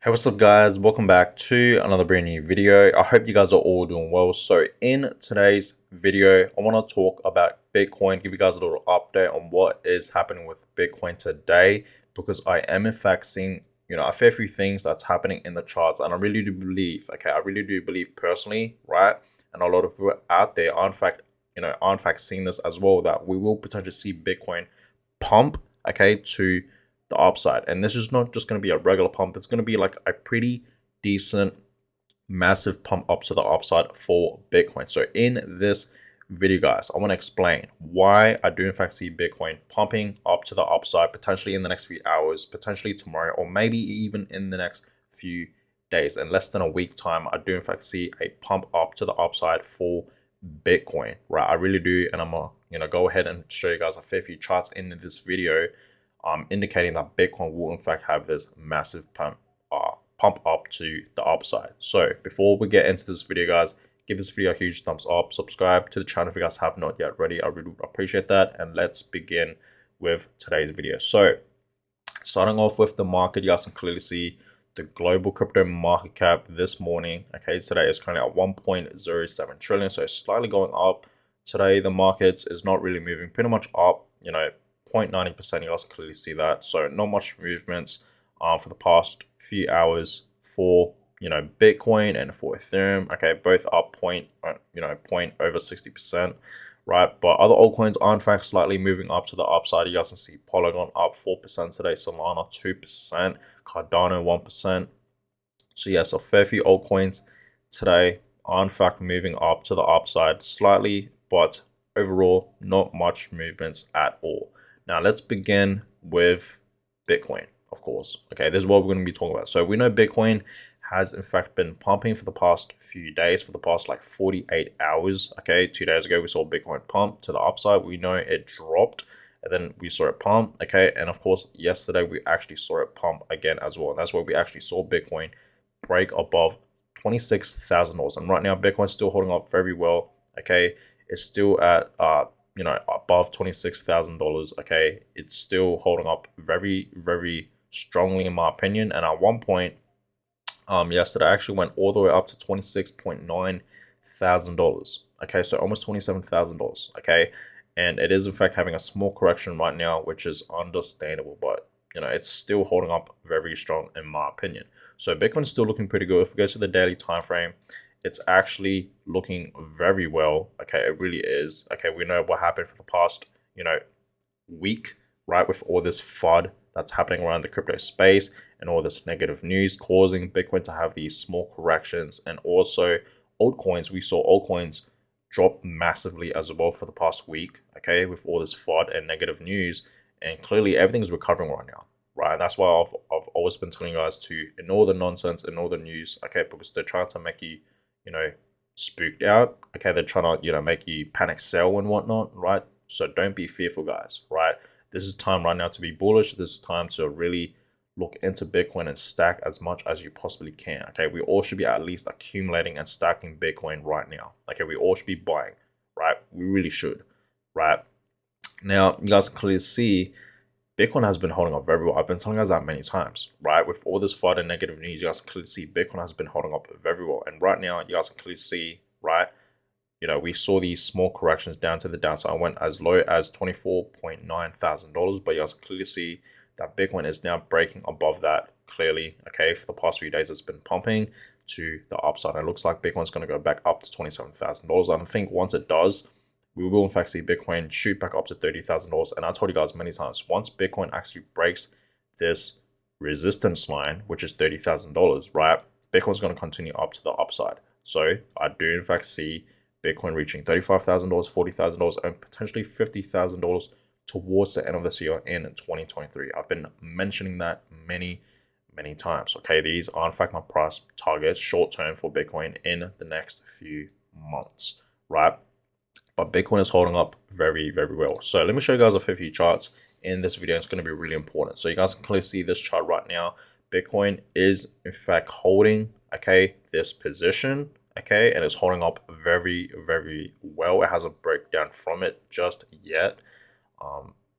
Hey, what's up guys? Welcome back to another brand new video. I hope you guys are all doing well. So in today's video, I want to talk about Bitcoin, give you guys a little update on what is happening with Bitcoin today, because I am in fact seeing, a fair few things that's happening in the charts. And I really do believe, I really do believe personally, right? And a lot of people out there are in fact, seeing this as well, that we will potentially see Bitcoin pump, to the upside. And this is not just going to be a regular pump. It's going to be like a pretty decent, massive pump up to the upside for Bitcoin. So in this video, guys, I want to explain why I do in fact see Bitcoin pumping up to the upside, potentially in the next few hours, potentially tomorrow, or maybe even in the next few days. In less than a week time, I do in fact see a pump up to the upside for Bitcoin, right? I really do. And I'm gonna go ahead and show you guys a fair few charts in this video, indicating that Bitcoin will in fact have this massive pump up to the upside. So before we get into this video, guys, give this video a huge thumbs up, subscribe to the channel if you guys have not yet already. I really appreciate that. And let's begin with today's video. So starting off with the market, you guys can clearly see the global crypto market cap this morning, today is currently at 1.07 trillion. So it's slightly going up. Today, the market is not really moving, pretty much up, 0.90%. You guys can clearly see that. So not much movements for the past few hours for, Bitcoin and for Ethereum. Both up point over 60%. Right, but other altcoins are in fact slightly moving up to the upside. You guys can see Polygon up 4% today, Solana 2%, Cardano 1%. So yes, a fair few altcoins today are in fact moving up to the upside slightly, but overall not much movements at all. Now let's begin with Bitcoin, of course. This is what we're going to be talking about. So we know Bitcoin has in fact been pumping for the past few days, for the past like 48 hours. 2 days ago we saw Bitcoin pump to the upside. We know it dropped and then we saw it pump. And of course yesterday we actually saw it pump again as well. And that's where we actually saw Bitcoin break above $26,000. And right now Bitcoin's still holding up very well. It's still at above $26,000. It's still holding up very, very strongly in my opinion. And at one point yesterday I actually went all the way up to $26,900. So almost $27,000. And it is in fact having a small correction right now, which is understandable, but it's still holding up very strong in my opinion. So Bitcoin is still looking pretty good. If we go to the daily time frame, it's actually looking very well. It really is. We know what happened for the past week, right, with all this FUD that's happening around the crypto space and all this negative news causing Bitcoin to have these small corrections. And also altcoins, we saw altcoins drop massively as well for the past week, with all this FUD and negative news. And clearly everything is recovering right now, right? And that's why I've always been telling you guys to ignore the nonsense, ignore the news, because they're trying to make you, spooked out. They're trying to, make you panic sell and whatnot, right? So don't be fearful, guys, right? This is time right now to be bullish. This is time to really look into Bitcoin and stack as much as you possibly can. We all should be at least accumulating and stacking Bitcoin right now. We all should be buying, right? We really should, right? Now, you guys can clearly see Bitcoin has been holding up very well. I've been telling you guys that many times, right? With all this FUD and negative news, you guys can clearly see Bitcoin has been holding up very well. And right now, you guys can clearly see, right? We saw these small corrections down to the downside. I went as low as $24,900, but you guys can clearly see that Bitcoin is now breaking above that clearly. For the past few days, it's been pumping to the upside. And it looks like Bitcoin's going to go back up to $27,000. And I think once it does, we will in fact see Bitcoin shoot back up to $30,000. And I told you guys many times, once Bitcoin actually breaks this resistance line, which is $30,000, right, Bitcoin's going to continue up to the upside. So I do in fact see Bitcoin reaching $35,000, $40,000, and potentially $50,000 towards the end of this year in 2023. I've been mentioning that many times. These are in fact my price targets short term for Bitcoin in the next few months, right? But Bitcoin is holding up very, very well. So let me show you guys a few charts in this video. It's going to be really important. So you guys can clearly see this chart right now. Bitcoin is in fact holding, this position, and it's holding up very, very well. It hasn't broke down from it just yet.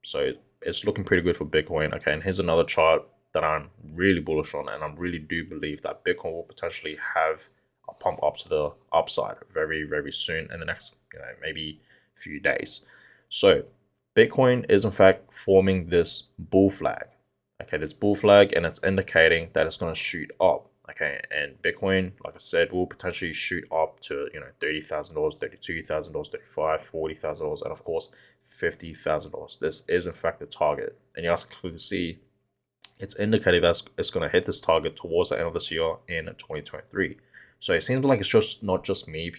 So it's looking pretty good for Bitcoin. And here's another chart that I'm really bullish on, and I really do believe that Bitcoin will potentially have a pump up to the upside very, very soon in the next, maybe few days. So Bitcoin is in fact forming this bull flag. Okay, this bull flag, and it's indicating that it's going to shoot up. Okay, and Bitcoin, like I said, will potentially shoot up to $30,000, $32,000, $35,000, $40,000, and of course $50,000. This is in fact the target, and you guys can clearly see it's indicating that it's going to hit this target towards the end of this year in 2023. So it seems like it's just not just me,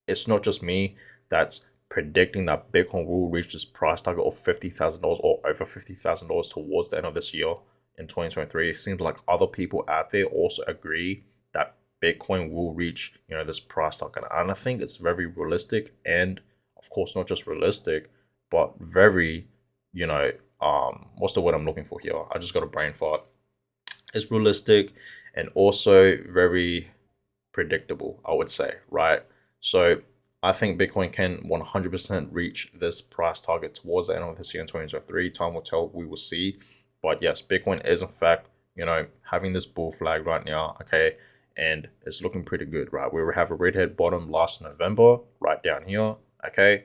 it's not just me that's predicting that Bitcoin will reach this price target of $50,000 or over $50,000 towards the end of this year in 2023. It seems like other people out there also agree that Bitcoin will reach, this price target. And I think it's very realistic, and of course, not just realistic, but very, what's the word I'm looking for here? I just got a brain fart. It's realistic and also very predictable, I would say, right? So I think Bitcoin can 100% reach this price target towards the end of this year in 2023. Time will tell, we will see. But yes, Bitcoin is in fact, having this bull flag right now, okay? And it's looking pretty good, right? We have a redhead bottom last November, right down here, okay?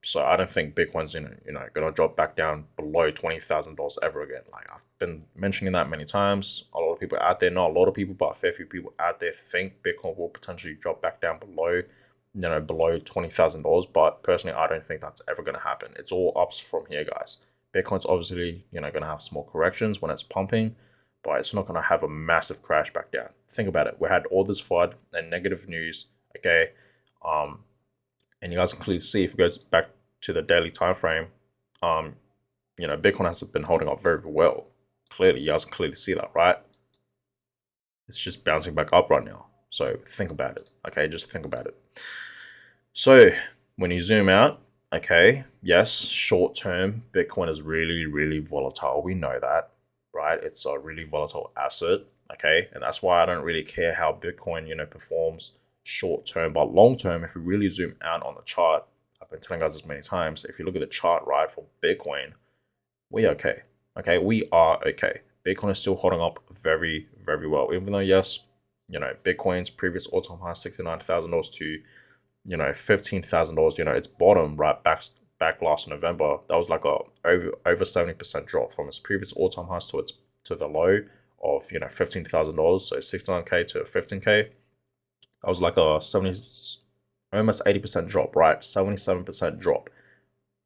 So I don't think Bitcoin's gonna drop back down below $20,000 ever again. Like I've been mentioning that many times. A lot of people out there, not a lot of people, but a fair few people out there think Bitcoin will potentially drop back down below, below $20,000. But personally, I don't think that's ever gonna happen. It's all ups from here, guys. Bitcoin's obviously, gonna have small corrections when it's pumping, but it's not gonna have a massive crash back down. Think about it. We had all this FUD and negative news, okay? And you guys can clearly see if it goes back to the daily time frame, Bitcoin has been holding up very, very well. Clearly, you guys can clearly see that, right? It's just bouncing back up right now. So think about it, okay? Just think about it. So when you zoom out, okay, yes, short term, Bitcoin is really, really volatile. We know that, right? It's a really volatile asset, okay? And that's why I don't really care how Bitcoin, performs short term, but long term, if we really zoom out on the chart, I've been telling you guys this many times, if you look at the chart, right, for Bitcoin, we okay. We are okay. Bitcoin is still holding up very, very well, even though, yes, Bitcoin's previous all-time high, $69,000 to, $15,000, its bottom right back last November, that was like a over 70% drop from its previous all-time highs to the low of, $15,000, so 69K to 15K. That was like a 70, almost 80% drop, right? 77% drop,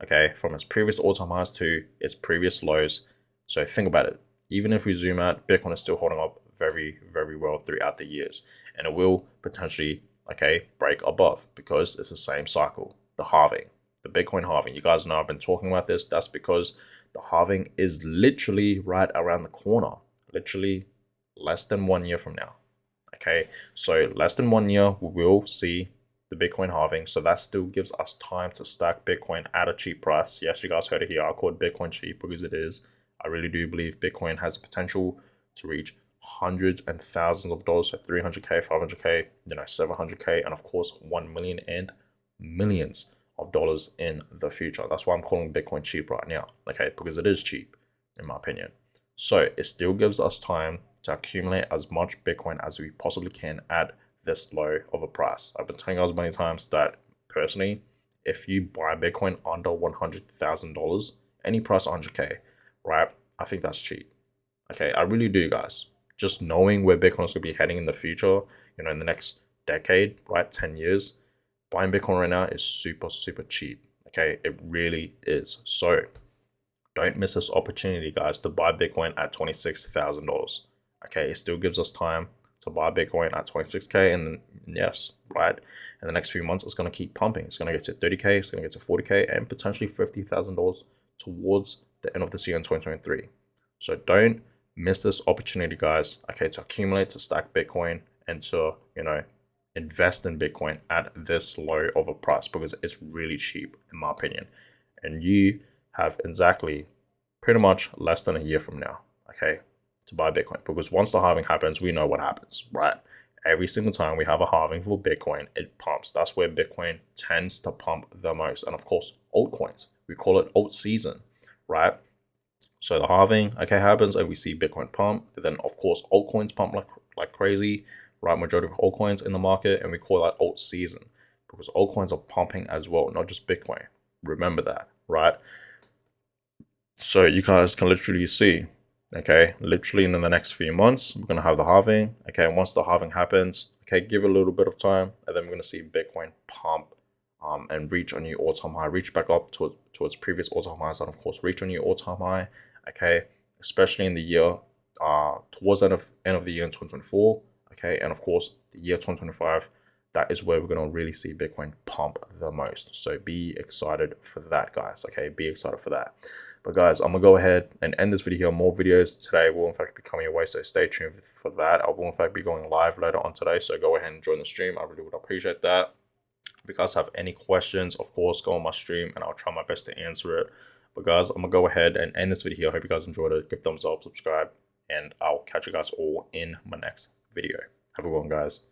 okay, from its previous all-time highs to its previous lows. So think about it. Even if we zoom out, Bitcoin is still holding up very, very well throughout the years. And it will potentially, okay, break above because it's the same cycle, the halving, the Bitcoin halving. You guys know I've been talking about this. That's because the halving is literally right around the corner, literally less than 1 year from now. Okay, so less than 1 year, we will see the Bitcoin halving. So that still gives us time to stack Bitcoin at a cheap price. Yes, you guys heard it here. I called Bitcoin cheap because it is. I really do believe Bitcoin has the potential to reach hundreds and thousands of dollars, so 300K, 500K, 700K, and of course 1 million and millions of dollars in the future. That's why I'm calling Bitcoin cheap right now, okay, because it is cheap in my opinion. So it still gives us time to accumulate as much Bitcoin as we possibly can at this low of a price. I've been telling you guys many times that personally, if you buy Bitcoin under $100,000, any price 100K, right? I think that's cheap. Okay, I really do, guys. Just knowing where Bitcoin is going to be heading in the future, in the next decade, right? 10 years, buying Bitcoin right now is super, super cheap. Okay, it really is. So don't miss this opportunity, guys, to buy Bitcoin at $26,000. Okay, it still gives us time to buy Bitcoin at 26K, and then, yes, right, in the next few months, it's going to keep pumping. It's going to get to 30K, it's going to get to 40K, and potentially $50,000 towards the end of this year in 2023. So don't miss this opportunity, guys, okay, to accumulate, to stack Bitcoin, and to, invest in Bitcoin at this low of a price because it's really cheap, in my opinion. And you have exactly pretty much less than a year from now, okay, to buy Bitcoin, because once the halving happens, we know what happens, right? Every single time we have a halving for Bitcoin, it pumps. That's where Bitcoin tends to pump the most. And of course, altcoins, we call it alt season, right? So the halving, okay, happens and we see Bitcoin pump. And then of course altcoins pump like crazy, right? Majority of altcoins in the market, and we call that alt season because altcoins are pumping as well, not just Bitcoin. Remember that, right? So you guys can literally see, okay, literally in the next few months, we're going to have the halving. Okay, and once the halving happens, okay, give it a little bit of time, and then we're going to see Bitcoin pump and reach a new all-time high, reach back up to its previous all-time highs, and of course, reach a new all-time high, okay, especially in the year, towards the end of the year in 2024, okay, and of course, the year 2025, that is where we're going to really see Bitcoin pump the most. So be excited for that, guys. Okay, be excited for that. But guys, I'm gonna go ahead and end this video. More videos today will in fact be coming your way, so stay tuned for that. I will in fact be going live later on today, so go ahead and join the stream. I really would appreciate that. If you guys have any questions, of course, go on my stream and I'll try my best to answer it. But guys, I'm gonna go ahead and end this video. I hope you guys enjoyed it. Give thumbs up, subscribe, and I'll catch you guys all in my next video. Have a good one, guys.